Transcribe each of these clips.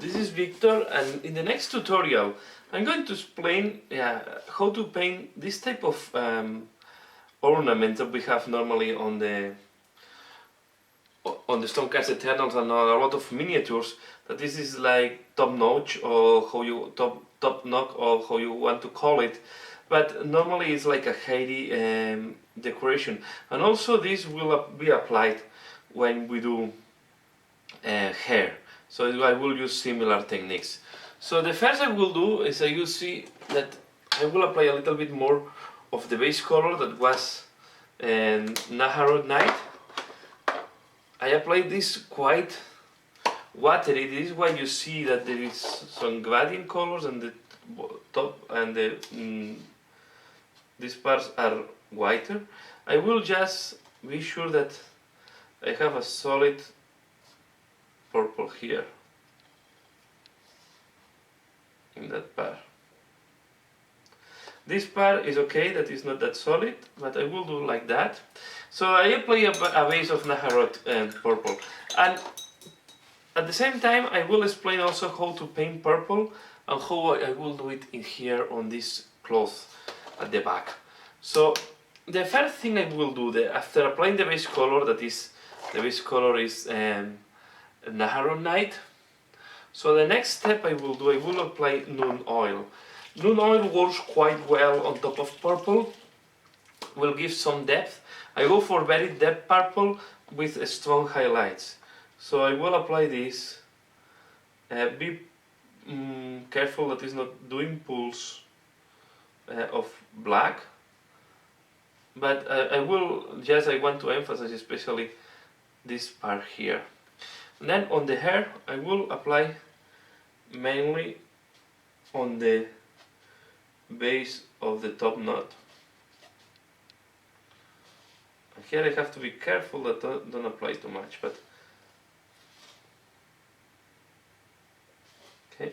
this is Victor, and in the next tutorial I'm going to explain how to paint this type of ornament that we have normally on the Stonecast Eternals and a lot of miniatures. That this is like top notch, or how you top knock, or how you want to call it. But normally it's like a Heidi decoration, and also this will be applied when we do hair. So I will use similar techniques. So the first I will do is you see that I will apply a little bit more of the base color that was Naharod Night. I applied this quite watery. This is why you see that there is some gradient colors and the top and the these parts are whiter. I will just be sure that I have a solid purple here in that part. This part is okay, that is not that solid, but I will do like that. So I apply a base of Naharot purple, and at the same time I will explain also how to paint purple and how I will do it in here on this cloth at the back. So the first thing I will do after applying the base color, that is the base color is Naharod Night. So the next step I will apply Noon Oil. Noon Oil works quite well on top of purple, will give some depth. I go for very deep purple with strong highlights. So I will apply this. Be careful that it's not doing pools of black, but I want to emphasize especially this part here. And then on the hair I will apply mainly on the base of the top knot. And here I have to be careful that don't apply too much, but okay.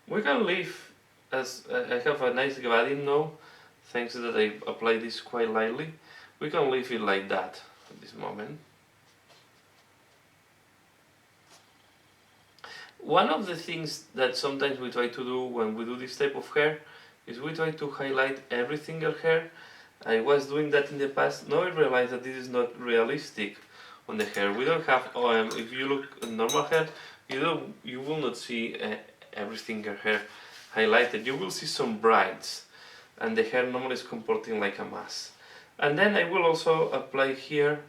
We can leave, as I have a nice gradient now, thanks that I apply this quite lightly. We can leave it like that at this moment. One of the things that sometimes we try to do when we do this type of hair is we try to highlight every single hair. I was doing that in the past. Now I realize that this is not realistic on the hair. We don't have, if you look at normal hair, you will not see every single hair highlighted. You will see some brights, and the hair normally is comporting like a mass. And then I will also apply here,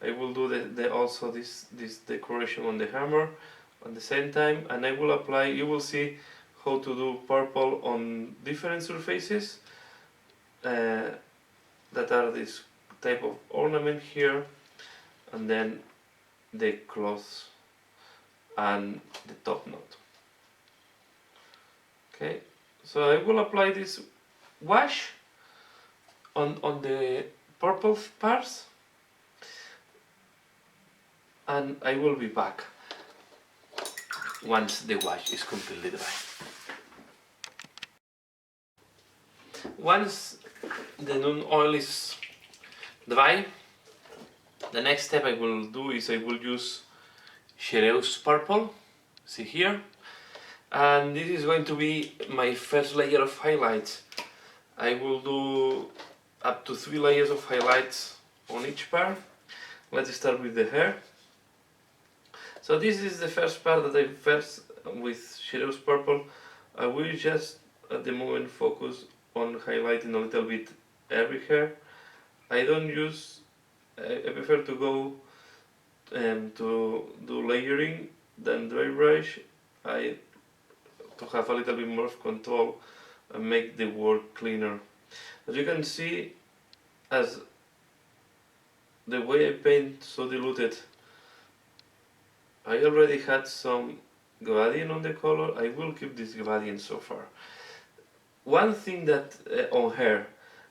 I will do also this decoration on the hammer at the same time, and I will apply, you will see how to do purple on different surfaces that are this type of ornament here, and then the cloth and the top knot. Okay, so I will apply this wash on the purple parts, and I will be back once the wash is completely dry. Once the Noon Oil is dry, the next step I will do is I will use Cereus purple, see here, and this is going to be my first layer of highlights. I will do up to 3 layers of highlights on each part. Let's start with the hair. So this is the first part that with Cereus purple. I will just at the moment focus on highlighting a little bit every hair. I don't use, I prefer to go to do layering than dry brush. To have a little bit more of control and make the work cleaner. As you can see, as the way I paint so diluted, I already had some gradient on the color. I will keep this gradient so far. One thing that on hair,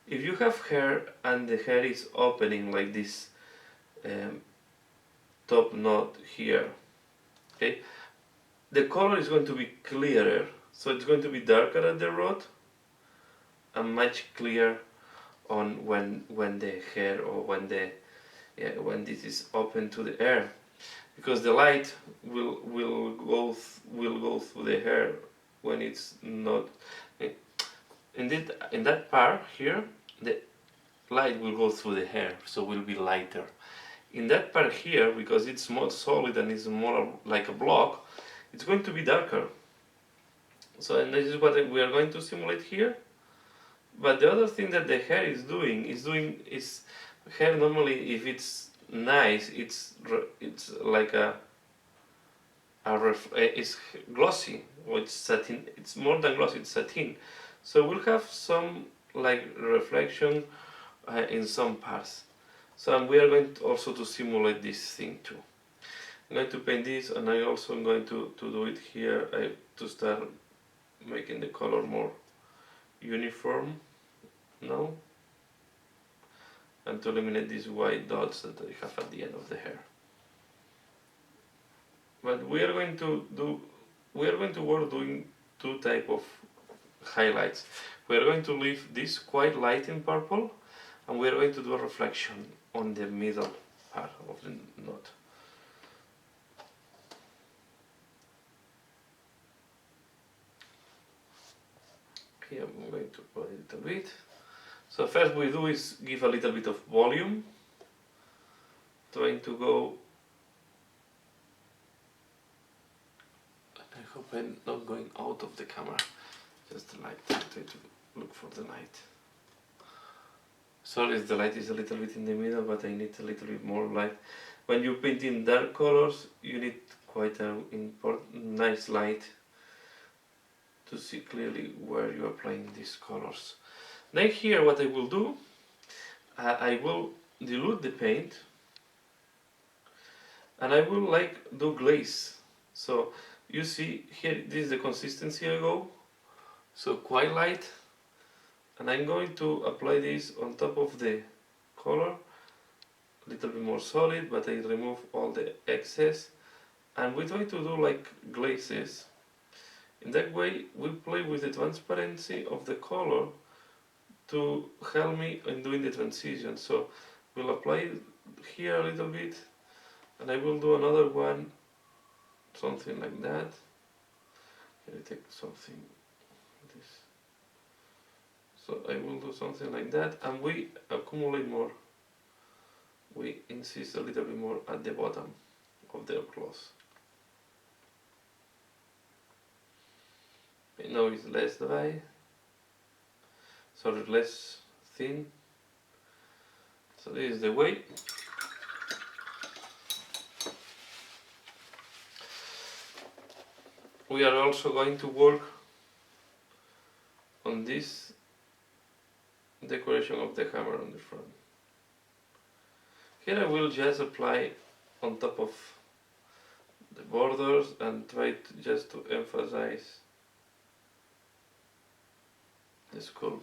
if you have hair and the hair is opening like this top knot here, okay, the color is going to be clearer, so it's going to be darker at the root and much clearer on when the hair or when this is open to the air. because the light will go through the hair when it's not. In that part here, the light will go through the hair, so will be lighter. In that part here, because it's more solid and it's more like a block, it's going to be darker. So, and this is what we are going to simulate here. But the other thing that the hair is hair normally, if it's nice, it's like it's glossy, or it's satin. It's more than glossy, it's satin. So we'll have some like reflection in some parts. So we are going also to simulate this thing too. I'm going to paint this, and I also am going to do it here to start making the color more uniform now, and to eliminate these white dots that I have at the end of the hair. But we are going to work doing two type of highlights. We are going to leave this quite light in purple, and we are going to do a reflection on the middle part of the knot. Here I'm going to put a little bit. So first we do is give a little bit of volume, trying to go. I hope I'm not going out of the camera. Just the light. Try to look for the light. Sorry if the light is a little bit in the middle, but I need a little bit more light. When you paint in dark colors, you need quite an important, nice light to see clearly where you are applying these colors. Then here what I will do, I will dilute the paint, and I will do glaze. So you see here, this is the consistency I go, so quite light, and I'm going to apply this on top of the color, a little bit more solid, but I remove all the excess, and we try to do like glazes. In that way we play with the transparency of the color to help me in doing the transition. So we'll apply here a little bit, and I will do another one, something like that. Can I take something like this? So I will do something like that, and we accumulate more. We insist a little bit more at the bottom of the cloth. Now it's less dry, sorry, less thin. So this is the way. We are also going to work on this decoration of the hammer on the front. Here I will just apply on top of the borders and try just to emphasize the sculpt.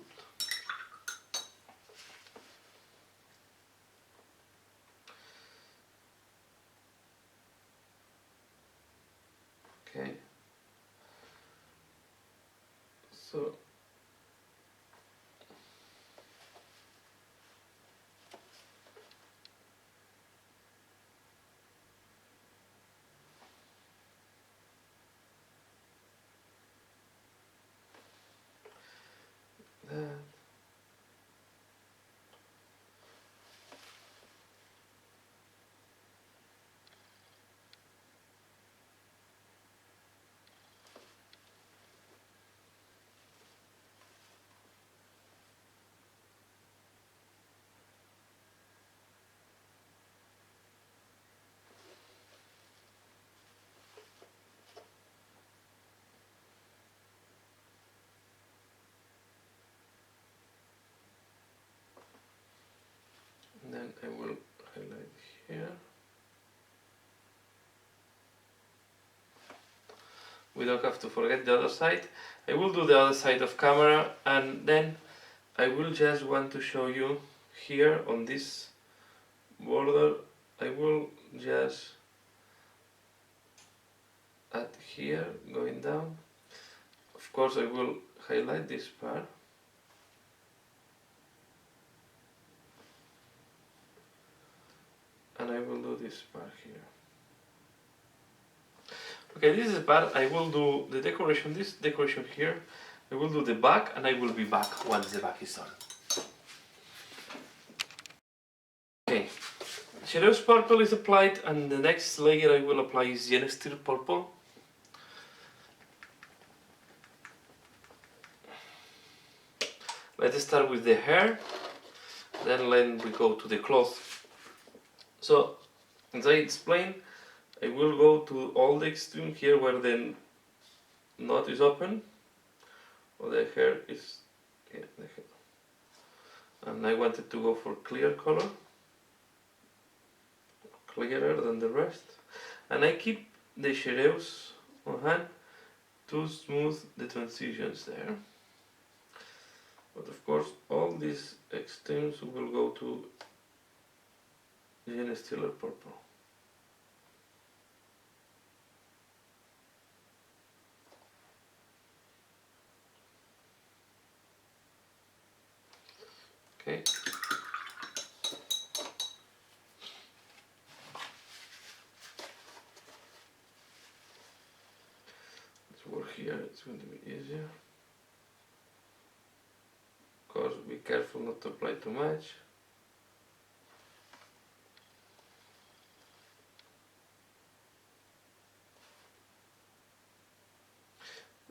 Okay. So that. Then I will highlight here. We don't have to forget the other side. I will do the other side of camera, and then I will just want to show you here on this border. I will just add here, going down. Of course I will highlight this part. And I will do this part here. Okay, this is the part I will do the decoration, this decoration here. I will do the back and I will be back once the back is done. Okay, Shadows purple is applied and the next layer I will apply is Steel purple. Let's start with the hair, then we go to the cloth. So, as I explained, I will go to all the extreme here where the knot is open, or the hair is, yeah, the hair. And I wanted to go for clear color, clearer than the rest. And I keep the shadows on hand to smooth the transitions there. But of course, all these extremes will go to Steel purple. Okay. Let's work here, it's going to be easier. Of course, be careful not to apply too much.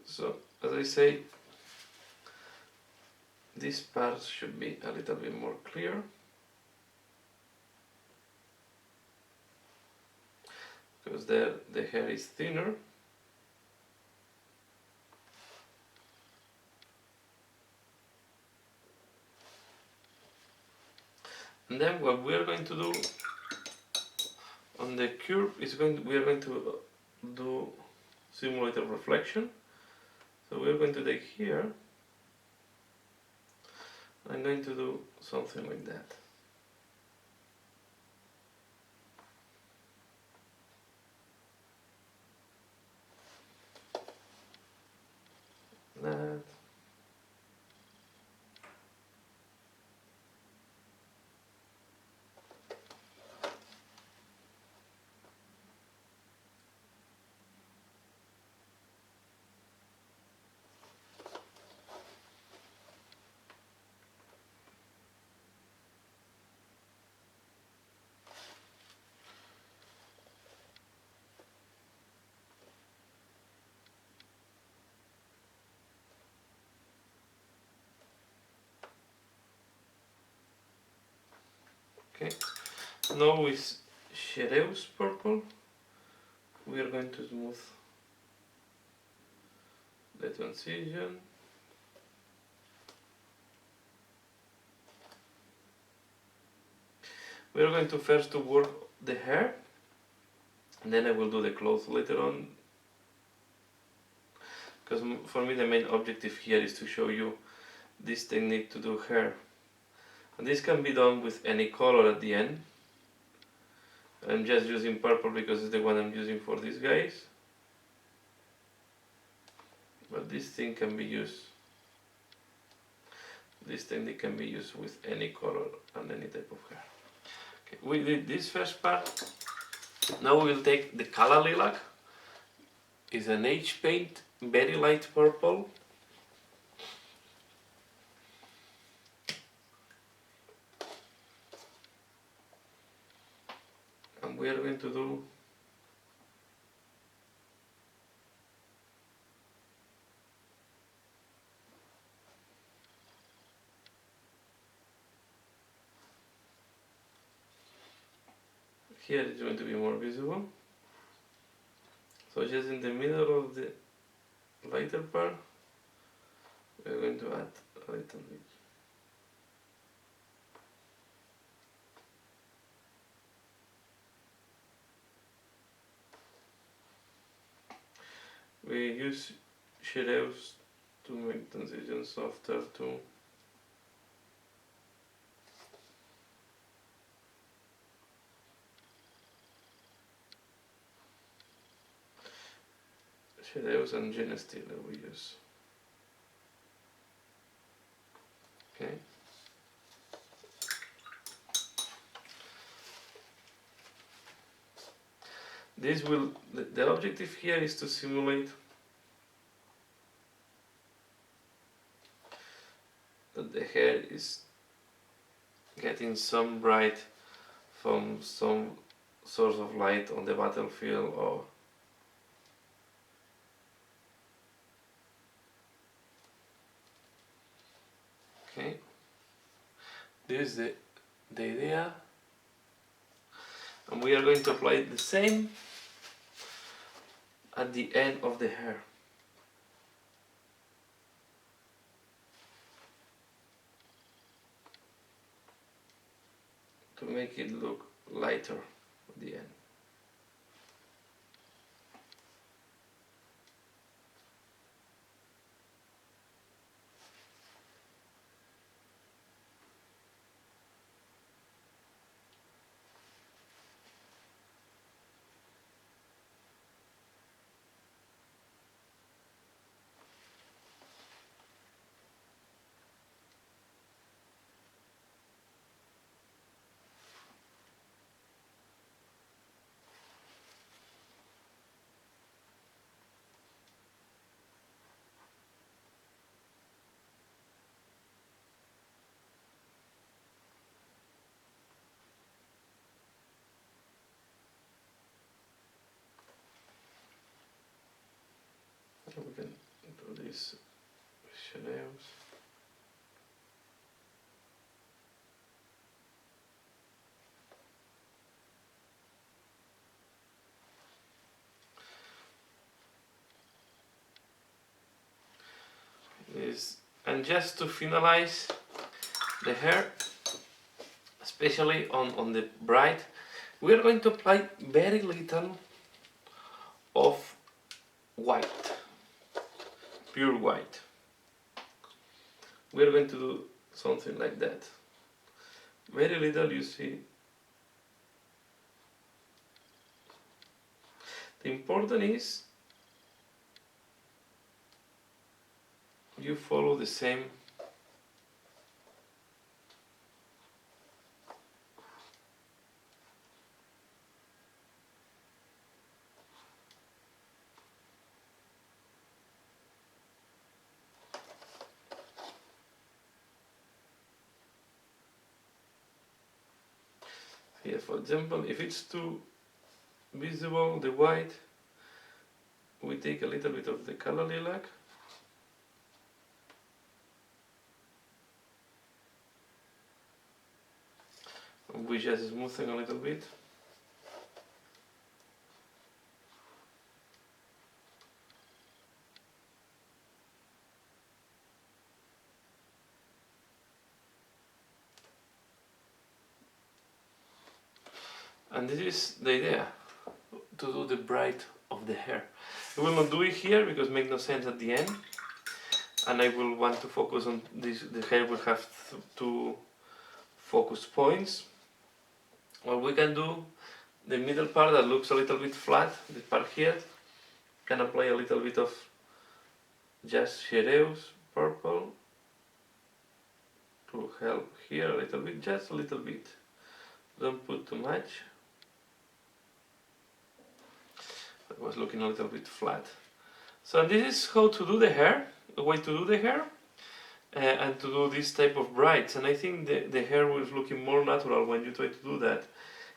So, as I say, these parts should be a little bit more clear. Because there the hair is thinner. And then what we are going to do on the curve is we are going to do simulated reflection. So we are going to take here. I'm going to do something like that. That. Okay, now with Shadows purple, we are going to smooth the transition. We are going to first to work the hair, and then I will do the clothes later on. Because for me the main objective here is to show you this technique to do hair. And this can be done with any color at the end. I'm just using purple because it's the one I'm using for these guys. But this thing can be used, this technique can be used with any color and any type of hair. Okay, we did this first part. Now we will take the Kala Lilac. It's an H paint, very light purple. And we are going to do here it's going to be more visible. So just in the middle of the lighter part, we are going to add a little bit. We use shadows to make transitions softer too. Shadows and Steel we use. Okay. this will, the objective here is to simulate that the hair is getting some bright from some source of light on the battlefield, or okay, this is the idea, and we are going to apply the same at the end of the hair. To make it look lighter at the end. We can do these shadows. And just to finalize the hair, especially on the bright, we are going to apply very little of white, pure white. We are going to do something like that. Very little, you see. The important is you follow the same here. For example, if it's too visible, the white, we take a little bit of the color lilac. We just smoothing a little bit. And this is the idea, to do the bright of the hair. I will not do it here because it makes no sense at the end, and I will want to focus on this. The hair will have two focus points. What we can do, the middle part that looks a little bit flat, this part here, can apply a little bit of just shadows, purple, to help here a little bit, just a little bit. Don't put too much. That was looking a little bit flat. So this is how to do the hair, the way to do the hair, and to do this type of brights. And I think the hair was looking more natural when you try to do that.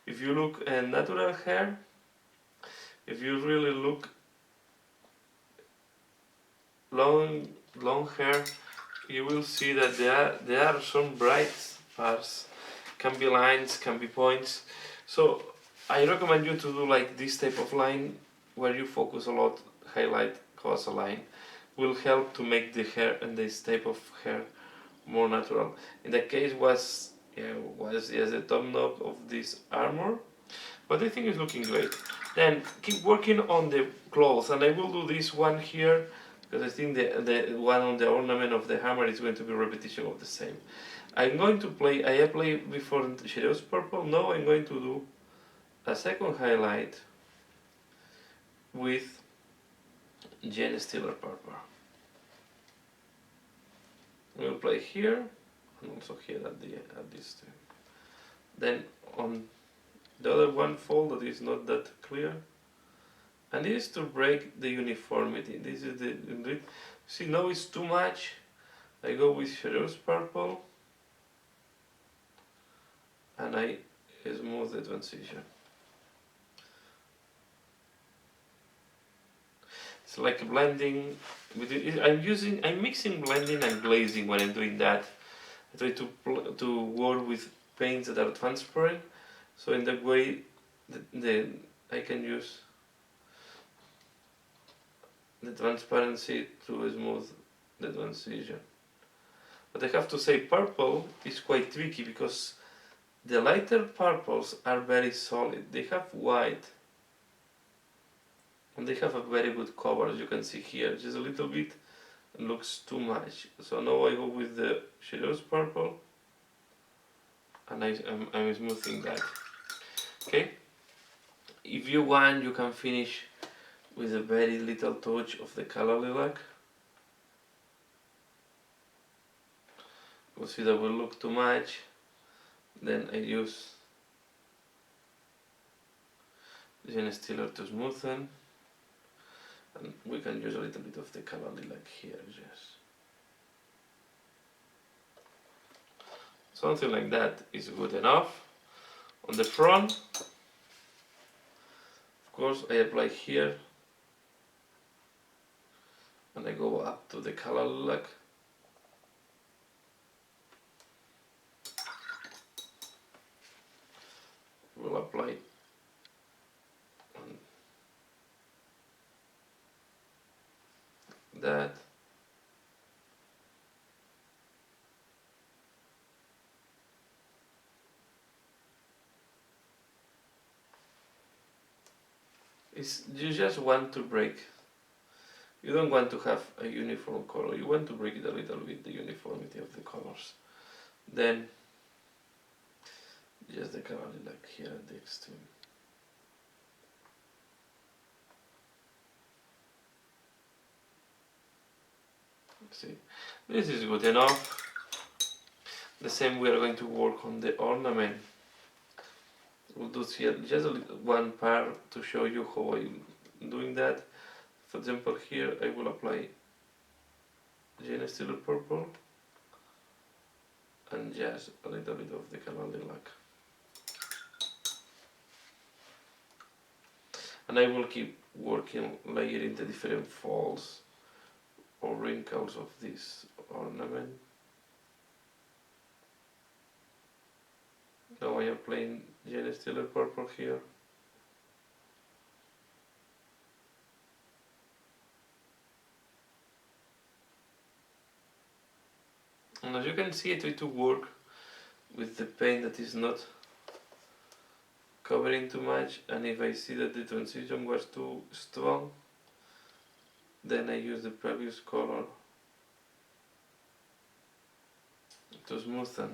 If you look at natural hair, if you really look long hair, you will see that there are some bright parts, can be lines, can be points. So I recommend you to do like this type of line where you focus a lot, highlight, cause a line, will help to make the hair and this type of hair more natural. In that case was yes, the top knot of this armor, but I think it's looking great. Then keep working on the clothes, and I will do this one here because I think the one on the ornament of the hammer is going to be repetition of the same. I'm going to play, I applied before shadows purple, now I'm going to do a second highlight with Jane Stiller purple. We'll play here and also here at this time. Then on the other one fold that is not that clear, and this is to break the uniformity. This is the see, now it's too much. I go with Chereau's purple and I smooth the transition. It's like blending. I'm mixing blending and glazing when I'm doing that. I try to work with paints that are transparent, so in that way, I can use the transparency to smooth the transition. But I have to say, purple is quite tricky because the lighter purples are very solid. They have white and they have a very good cover, as you can see here. Just a little bit looks too much. So now I go with the Chereau's purple and I'm smoothing that. Okay? If you want, you can finish with a very little touch of the color lilac. We'll see that will look too much. Then I use Gene Stealer to smoothen. And we can use a little bit of the color lilac here, yes. Something like that is good enough. On the front, of course, I apply here and I go up to the color lilac. We'll apply that. You just want to break. You don't want to have a uniform color. You want to break it a little bit, the uniformity of the colors. Then just the color lilac here at the extreme. See, this is good enough. The same we are going to work on the ornament. We'll do here just one part to show you how I'm doing that. For example, here I will apply Gene Stealer purple and just a little bit of the color lilac. And I will keep working, layering the different folds or wrinkles of this ornament. Now I am applying Gene Stealer purple here. And as you can see, I try to work with the paint that is not covering too much, and if I see that the transition was too strong, then I use the previous color to smoothen.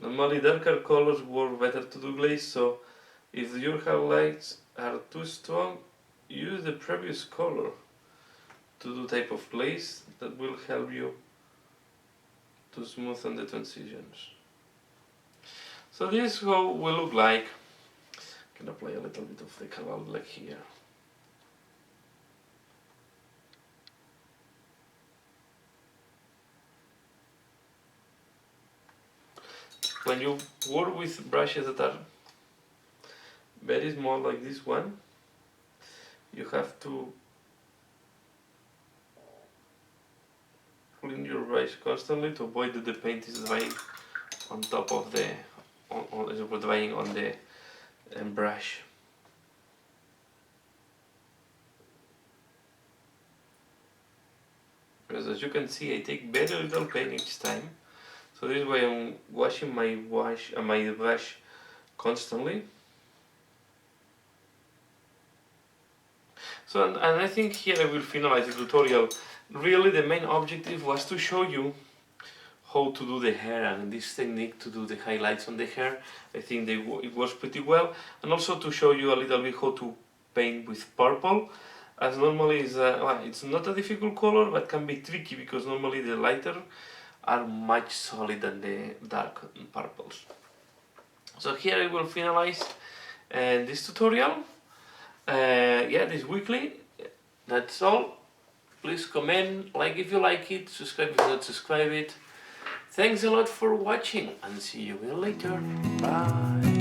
Normally darker colors work better to do glaze, so if your highlights are too strong, use the previous color to do type of glaze that will help you to smoothen the transitions. So this is how we look like. I can apply a little bit of the color like here. When you work with brushes that are very small like this one, you have to clean your brush constantly to avoid that the paint is drying on top of the drying on the brush. Because as you can see, I take very little paint each time. So this way I'm washing my brush constantly. So and I think here I will finalize the tutorial. Really the main objective was to show you how to do the hair and this technique to do the highlights on the hair. I think it works pretty well, and also to show you a little bit how to paint with purple, as normally it's not a difficult color but can be tricky because normally the lighter are much solid than the dark purples. So here I will finalize this tutorial. yeah, this weekly. That's all. Please comment, like if you like it, subscribe if you not subscribe it. Thanks a lot for watching and see you again later. Bye.